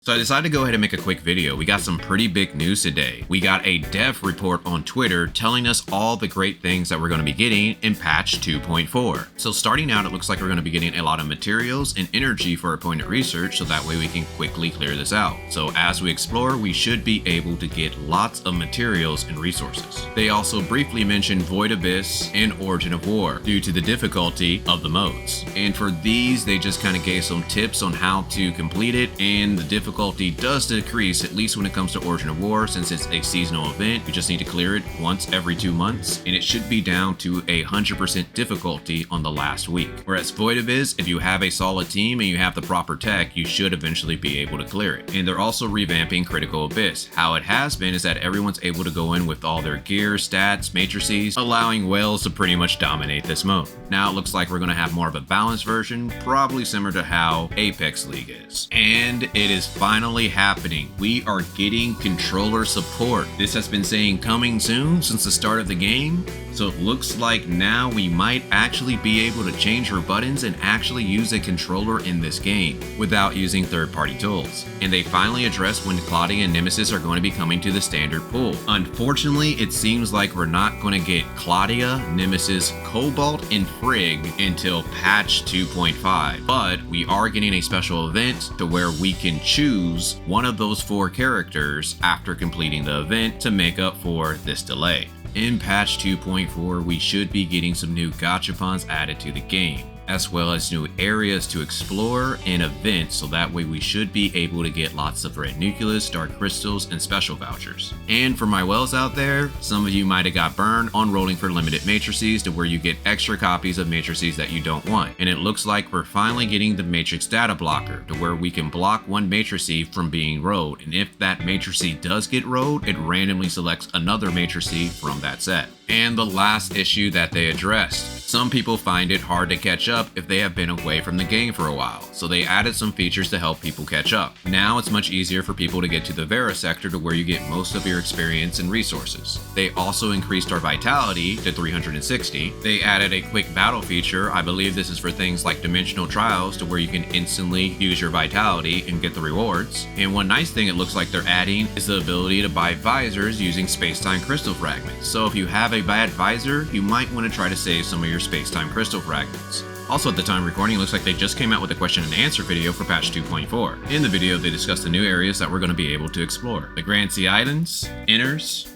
So I decided to go ahead and make a quick video. We got some pretty big news today. We got a dev report on Twitter telling us all the great things that we're going to be getting in patch 2.4. So starting out, it looks like we're going to be getting a lot of materials and energy for appointed research, so that way we can quickly clear this out. So as we explore, we should be able to get lots of materials and resources. They also briefly mentioned Void Abyss and Origin of War due to the difficulty of the modes. And for these, they just kind of gave some tips on how to complete it, and the difficulty does decrease, at least when it comes to Origin of War, since it's a seasonal event. You just need to clear it once every 2 months, and it should be down to 100% difficulty on the last week. Whereas Void Abyss, if you have a solid team and you have the proper tech, you should eventually be able to clear it. And they're also revamping Critical Abyss. How it has been is that everyone's able to go in with all their gear, stats, matrices, allowing whales to pretty much dominate this mode. Now it looks like we're going to have more of a balanced version, probably similar to how Apex League is. And it is finally happening. We are getting controller support. This has been saying coming soon since the start of the game, so it looks like now we might actually be able to change our buttons and actually use a controller in this game without using third-party tools. And they finally addressed when Claudia and Nemesis are going to be coming to the standard pool. Unfortunately, it seems like we're not going to get Claudia, Nemesis, Cobalt, and Frigg until patch 2.5, but we are getting a special event to where we can choose one of those 4 characters after completing the event to make up for this delay. In patch 2.4, we should be getting some new Gachapons added to the game, as well as new areas to explore and events, so that way we should be able to get lots of red Nucleus, dark crystals, and special vouchers. And for my whales out there, some of you might have got burned on rolling for limited matrices to where you get extra copies of matrices that you don't want. And it looks like we're finally getting the matrix data blocker to where we can block one matrice from being rolled, and if that matrice does get rolled, it randomly selects another matrice from that set. And the last issue that they addressed: some people find it hard to catch up if they have been away from the game for a while, so they added some features to help people catch up. Now it's much easier for people to get to the Vera sector, to where you get most of your experience and resources. They also increased our vitality to 360. They added a quick battle feature. I believe this is for things like dimensional trials, to where you can instantly use your vitality and get the rewards. And one nice thing it looks like they're adding is the ability to buy visors using space-time crystal fragments. So if you have a bad visor, you might want to try to save some of your space-time crystal fragments. Also, at the time of recording, it looks like they just came out with a question and answer video for patch 2.4. In the video, they discussed the new areas that we're going to be able to explore: the Grand Sea Islands, Inners,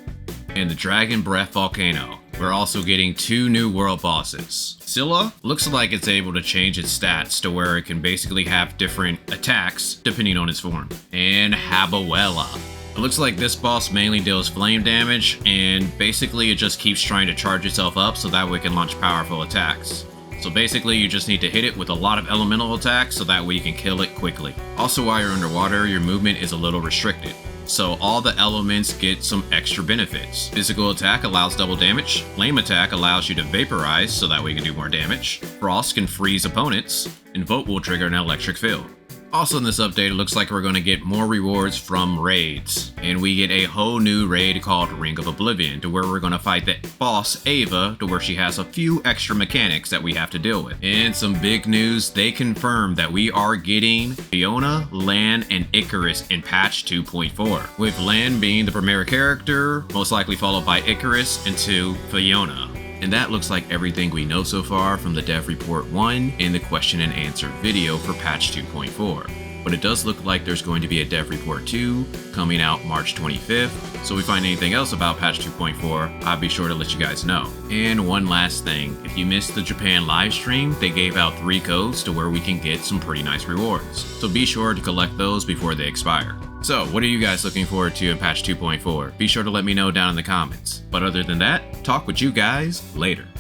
and the Dragon Breath Volcano. We're also getting 2 new world bosses. Scylla looks like it's able to change its stats to where it can basically have different attacks depending on its form. And Habuella. It looks like this boss mainly deals flame damage, and basically it just keeps trying to charge itself up so that way it can launch powerful attacks. So basically you just need to hit it with a lot of elemental attacks so that way you can kill it quickly. Also, while you're underwater, your movement is a little restricted, so all the elements get some extra benefits. Physical attack allows double damage, flame attack allows you to vaporize so that way you can do more damage, frost can freeze opponents, and vote will trigger an electric field. Also in this update, it looks like we're going to get more rewards from raids, and we get a whole new raid called Ring of Oblivion, to where we're going to fight the boss Ava, to where she has a few extra mechanics that we have to deal with. And some big news: they confirmed that we are getting Fiona, Lan, and Icarus in patch 2.4, with Lan being the premier character, most likely followed by Icarus, and 2, Fiona. And that looks like everything we know so far from the Dev Report 1 and the question and answer video for patch 2.4. But it does look like there's going to be a Dev Report 2 coming out March 25th, so if we find anything else about patch 2.4, I'll be sure to let you guys know. And one last thing, if you missed the Japan live stream, they gave out 3 codes to where we can get some pretty nice rewards, so be sure to collect those before they expire. So what are you guys looking forward to in patch 2.4? Be sure to let me know down in the comments. But other than that, talk with you guys later.